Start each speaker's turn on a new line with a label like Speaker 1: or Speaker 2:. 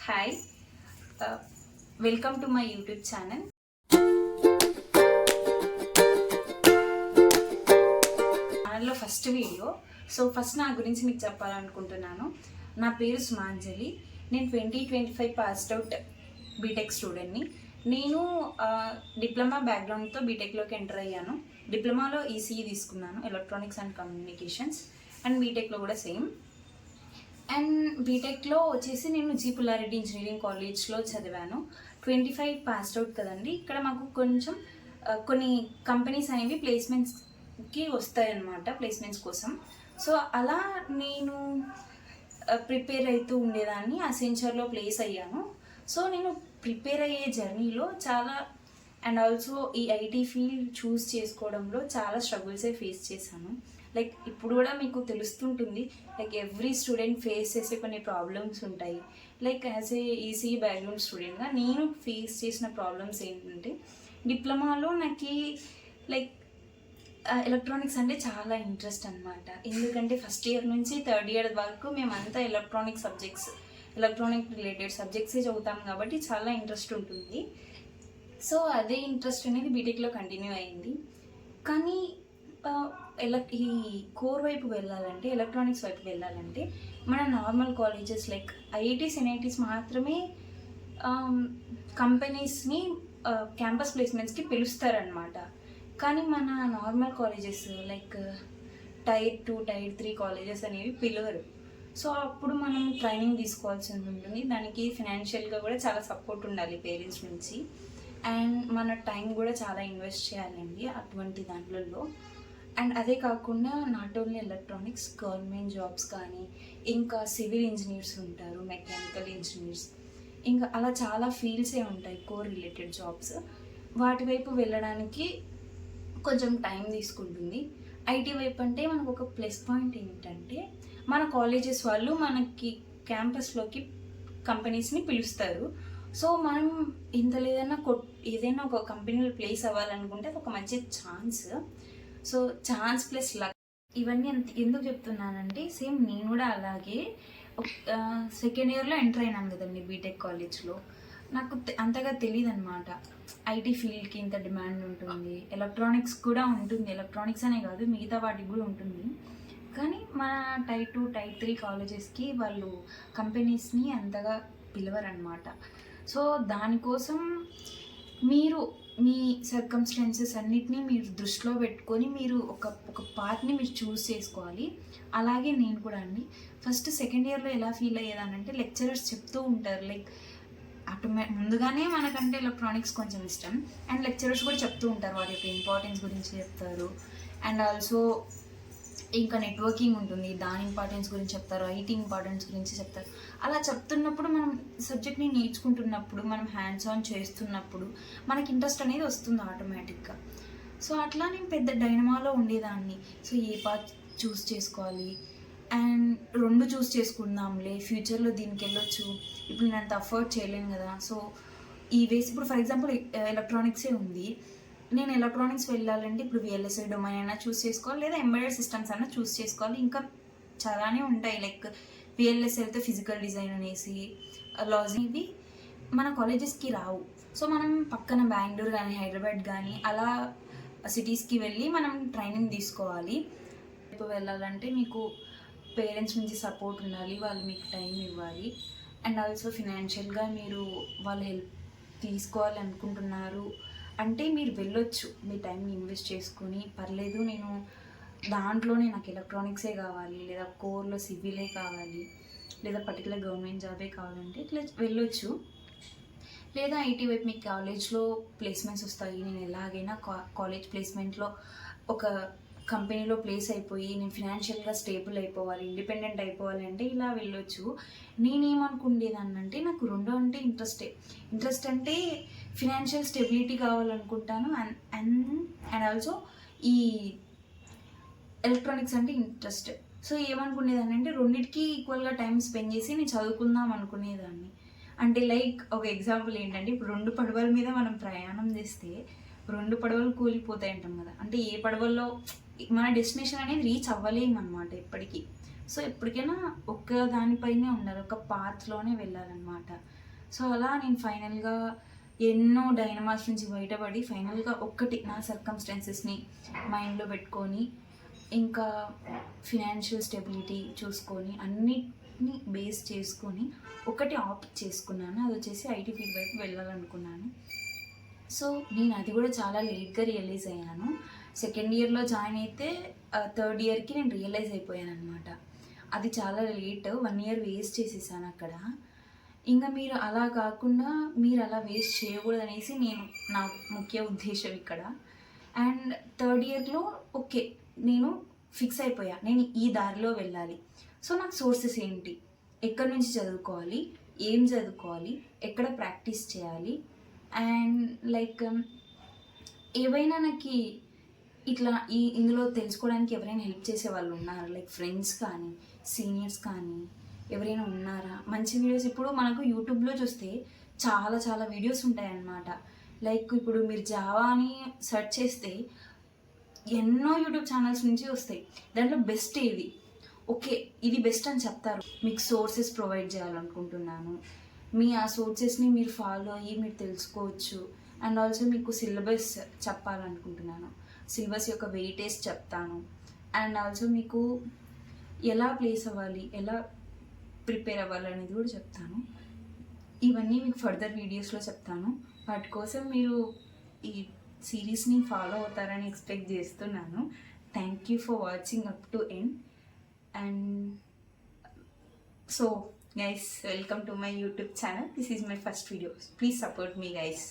Speaker 1: Hi, welcome to my YouTube channel. ఛానల్లో first video. First నా గురించి మీకు చెప్పాలనుకుంటున్నాను. నా పేరు సుమాంజలి. నేను 2025 పాస్డ్ అవుట్ బీటెక్ స్టూడెంట్ని. నేను డిప్లొమా బ్యాక్గ్రౌండ్తో బీటెక్లోకి ఎంటర్ అయ్యాను. డిప్లొమాలో ఈసీఈ తీసుకున్నాను, ఎలక్ట్రానిక్స్ అండ్ కమ్యూనికేషన్స్, అండ్ బీటెక్లో కూడా సేమ్. అండ్ బీటెక్లో వచ్చేసి నేను జీ పుల్లారెడ్డి ఇంజనీరింగ్ కాలేజ్లో చదివాను. 25 పాస్డ్ అవుట్ కదండి. ఇక్కడ మాకు కొంచెం కొన్ని కంపెనీస్ అనేవి ప్లేస్మెంట్స్కి వస్తాయన్నమాట, ప్లేస్మెంట్స్ కోసం. సో అలా నేను ప్రిపేర్ అవుతూ ఉండేదాన్ని. అసెంచర్లో ప్లేస్ అయ్యాను. సో నేను ప్రిపేర్ అయ్యే జర్నీలో చాలా, అండ్ ఆల్సో ఈ ఐటీ ఫీల్డ్ చూస్ చేసుకోవడంలో చాలా స్ట్రగుల్సే ఫేస్ చేశాను. లైక్ ఇప్పుడు కూడా మీకు తెలుస్తుంటుంది, లైక్ ఎవ్రీ స్టూడెంట్ ఫేస్ చేసే కొన్ని ప్రాబ్లమ్స్ ఉంటాయి. Like as a ECE background స్టూడెంట్గా నేను ఫేస్ చేసిన ప్రాబ్లమ్స్ ఏంటంటే, డిప్లొమాలో నాకు లైక్ ఎలక్ట్రానిక్స్ అంటే చాలా ఇంట్రెస్ట్ అనమాట. ఎందుకంటే ఫస్ట్ ఇయర్ నుంచి థర్డ్ ఇయర్ వరకు మేమంతా ఎలక్ట్రానిక్ రిలేటెడ్ సబ్జెక్ట్సే చదువుతాం కాబట్టి చాలా ఇంట్రెస్ట్ ఉంటుంది. సో అదే ఇంట్రెస్ట్ అనేది బీటెక్లో కంటిన్యూ అయింది. కానీ ఈ కోర్ వైపు వెళ్ళాలంటే, ఎలక్ట్రానిక్స్ వైపు వెళ్ళాలంటే మన normal colleges like IITs NITs మాత్రమే కంపెనీస్ని క్యాంపస్ ప్లేస్మెంట్స్కి పిలుస్తారనమాట. కానీ మన normal colleges like tier 2, tier 3 colleges అనేవి పిలవరు. సో అప్పుడు మనం ట్రైనింగ్ తీసుకోవాల్సి ఉంటుంది. దానికి ఫినాన్షియల్గా కూడా చాలా సపోర్ట్ ఉండాలి పేరెంట్స్ నుంచి, అండ్ మన టైం కూడా చాలా ఇన్వెస్ట్ చేయాలండి అటువంటి దాంట్లో. అండ్ అదే కాకుండా not only electronics, government jobs కానీ, ఇంకా సివిల్ ఇంజనీర్స్ ఉంటారు, మెకానికల్ ఇంజనీర్స్, ఇంకా అలా చాలా ఫీల్డ్సే ఉంటాయి కోర్ రిలేటెడ్ జాబ్స్. వాటి వైపు వెళ్ళడానికి కొంచెం టైం తీసుకుంటుంది. ఐటీ వైపు అంటే మనకు ఒక ప్లస్ పాయింట్ ఏంటంటే, మన కాలేజెస్ వాళ్ళు మనకి క్యాంపస్లోకి కంపెనీస్ని పిలుస్తారు. సో మనం ఇంత లేదన్నా ఏదైనా ఒక కంపెనీలో ప్లేస్ అవ్వాలనుకుంటే అది ఒక మంచి chance. So chance plus luck. ఇవన్నీ ఎందుకు చెప్తున్నానంటే, సేమ్ నేను కూడా అలాగే సెకండ్ ఇయర్లో ఎంటర్ అయినాను కదండి బీటెక్ కాలేజ్లో. నాకు అంతగా తెలియదు అనమాట ఐటీ ఫీల్డ్కి ఇంత డిమాండ్ ఉంటుంది, ఎలక్ట్రానిక్స్ కూడా ఉంటుంది. ఎలక్ట్రానిక్స్ అనే కాదు, మిగతా వాటికి కూడా ఉంటుంది. కానీ మన టైర్ 2, టైర్ 3 కాలేజెస్కి వాళ్ళు కంపెనీస్ని అంతగా పిలవరనమాట. సో దానికోసం మీరు మీ సర్కమ్స్టాన్సెస్ అన్నిటినీ మీరు దృష్టిలో పెట్టుకొని మీరు ఒక పార్ట్ని మీరు చూస్ చేసుకోవాలి. అలాగే నేను కూడా అండి ఫస్ట్ సెకండ్ ఇయర్లో ఎలా ఫీల్ అయ్యేదానంటే, లెక్చరర్స్ చెప్తూ ఉంటారు లైక్ ముందుగానే మనకంటే ఎలక్ట్రానిక్స్ కొంచెం ఇష్టం, అండ్ లెక్చరర్స్ కూడా చెప్తూ ఉంటారు వాటి యొక్క ఇంపార్టెన్స్ గురించి చెప్తారు. అండ్ ఆల్సో ఇంకా నెట్వర్కింగ్ ఉంటుంది, దాని ఇంపార్టెన్స్ గురించి చెప్తారు, ఐటీ ఇంపార్టెన్స్ గురించి చెప్తారు. అలా చెప్తున్నప్పుడు మనం సబ్జెక్ట్ని నేర్చుకుంటున్నప్పుడు, మనం హ్యాండ్స్ ఆన్ చేస్తున్నప్పుడు మనకి ఇంట్రెస్ట్ అనేది వస్తుంది ఆటోమేటిక్గా. సో అట్లా నేను పెద్ద డైనమాలో ఉండేదాన్ని. సో ఏ పార్ట్ చూస్ చేసుకోవాలి, అండ్ 2 చూస్ చేసుకుందాంలే, ఫ్యూచర్లో దీనికి వెళ్ళొచ్చు, ఇప్పుడు నేను అంత అఫోర్డ్ చేయలేను కదా. సో ఈ వేస్ ఇప్పుడు ఫర్ ఎగ్జాంపుల్ ఎలక్ట్రానిక్సే ఉంది, నేను ఎలక్ట్రానిక్స్ వెళ్ళాలంటే ఇప్పుడు విఎల్ఎస్ఐ డొమైన్ అయినా చూస్ చేసుకోవాలి, లేదా ఎంబెడెడ్ సిస్టమ్స్ అయినా చూస్ చేసుకోవాలి. ఇంకా చాలానే ఉంటాయి, లైక్ విఎల్ఎస్ఐ అయితే ఫిజికల్ డిజైన్ అనేసి, లాజిక్, ఇవి మన కాలేజెస్కి రావు. సో మనం పక్కన బెంగళూరు కానీ, హైదరాబాద్ కానీ అలా సిటీస్కి వెళ్ళి మనం ట్రైనింగ్ తీసుకోవాలి. ఇప్పుడు వెళ్ళాలంటే మీకు పేరెంట్స్ నుంచి సపోర్ట్ ఉండాలి, వాళ్ళు మీకు టైం ఇవ్వాలి, అండ్ ఆల్సో ఫినాన్షియల్గా మీరు వాళ్ళ హెల్ప్ తీసుకోవాలి అనుకుంటున్నారు అంటే మీరు వెళ్ళొచ్చు, మీ టైంని ఇన్వెస్ట్ చేసుకొని. పర్లేదు నేను దాంట్లోనే నాకు ఎలక్ట్రానిక్సే కావాలి, లేదా కోర్లో సివిలే కావాలి, లేదా పర్టికులర్ గవర్నమెంట్ జాబే కావాలంటే ఇట్లా వెళ్ళొచ్చు. లేదా ఐటీ వైపు మీకు కాలేజ్లో ప్లేస్మెంట్స్ వస్తాయి, నేను ఎలాగైనా కాలేజ్ ప్లేస్మెంట్లో ఒక కంపెనీలో ప్లేస్ అయిపోయి నేను ఫినాన్షియల్గా స్టేబుల్ అయిపోవాలి, ఇండిపెండెంట్ అయిపోవాలి అంటే ఇలా వెళ్ళొచ్చు. నేనేమనుకునేదాన్నంటే, నాకు 2 అంటే ఇంట్రెస్ట్ అంటే ఫినాన్షియల్ స్టెబిలిటీ కావాలనుకుంటాను, అండ్ ఆల్సో ఈ ఎలక్ట్రానిక్స్ అంటే ఇంట్రెస్ట్. సో ఏమనుకునేదాన్ని అంటే, రెండింటికి ఈక్వల్గా టైం స్పెండ్ చేసి నేను చదువుకుందాం అనుకునేదాన్ని. అంటే లైక్ ఒక ఎగ్జాంపుల్ ఏంటంటే, ఇప్పుడు 2 పడవల మీద మనం ప్రయాణం చేస్తే 2 పడవలు కూలిపోతాయి అంటాం కదా. అంటే ఏ పడవల్లో మన డెస్టినేషన్ అనేది రీచ్ అవ్వలేము అనమాట ఎప్పటికీ. సో ఎప్పటికైనా ఒక్క దానిపైనే ఉండాలి, ఒక పాత్లోనే వెళ్ళాలన్నమాట. సో అలా నేను ఫైనల్గా ఎన్నో డైనమాస్ నుంచి బయటపడి ఫైనల్గా ఒక్కటి నా సర్కమ్స్టాన్సెస్ని మైండ్లో పెట్టుకొని ఇంకా ఫినాన్షియల్ స్టెబిలిటీ చూసుకొని అన్నిటిని బేస్ చేసుకొని ఒకటి ఆప్ట్ చేసుకున్నాను. అది వచ్చేసి ఐటీ ఫీల్డ్ వైపు వెళ్ళాలనుకున్నాను. సో నేను అది కూడా చాలా లేట్గా రియలైజ్ అయ్యాను. సెకండ్ ఇయర్లో జాయిన్ అయితే థర్డ్ ఇయర్కి నేను రియలైజ్ అయిపోయాను అనమాట. అది చాలా లేట్, 1 ఇయర్ వేస్ట్ చేసేసాను అక్కడ. ఇంకా మీరు అలా కాకుండా మీరు అలా వేస్ట్ చేయకూడదు అనేసి నా ముఖ్య ఉద్దేశం ఇక్కడ. అండ్ థర్డ్ ఇయర్లో ఓకే నేను ఫిక్స్ అయిపోయా, నేను ఈ దారిలో వెళ్ళాలి. సో నాకు సోర్సెస్ ఏంటి, ఎక్కడి నుంచి చదువుకోవాలి, ఏం చదువుకోవాలి, ఎక్కడ ప్రాక్టీస్ చేయాలి, అండ్ లైక్ ఏవైనా నాకు ఇట్లా ఇందులో తెలుసుకోవడానికి ఎవరైనా హెల్ప్ చేసే వాళ్ళు ఉన్నారా, లైక్ ఫ్రెండ్స్ కానీ సీనియర్స్ కానీ ఎవరైనా ఉన్నారా, మంచి వీడియోస్. ఇప్పుడు మనకు యూట్యూబ్లో చూస్తే చాలా చాలా వీడియోస్ ఉంటాయన్నమాట. లైక్ ఇప్పుడు మీరు జావా అని సెర్చ్ చేస్తే ఎన్నో యూట్యూబ్ ఛానల్స్ నుంచి వస్తాయి. దాంట్లో బెస్ట్ ఏది, ఓకే ఇది బెస్ట్ అని చెప్తారు. మీకు సోర్సెస్ ప్రొవైడ్ చేయాలనుకుంటున్నాను, మీ ఆ సోర్సెస్ని మీరు ఫాలో అయ్యి మీరు తెలుసుకోవచ్చు. అండ్ ఆల్సో మీకు సిలబస్ చెప్పాలనుకుంటున్నాను, సిలబస్ యొక్క వెయిటేజ్ చెప్తాను. అండ్ ఆల్సో మీకు ఎలా ప్లేస్ అవ్వాలి, ఎలా ప్రిపేర్ అవ్వాలి అనేది కూడా చెప్తాను. ఇవన్నీ మీకు ఫర్దర్ వీడియోస్లో చెప్తాను. వాటి కోసం మీరు ఈ సిరీస్ని ఫాలో అవుతారని ఎక్స్పెక్ట్ చేస్తున్నాను. Thank you for watching up to end. And so guys, welcome to my YouTube channel. This is my first video. Please support me guys.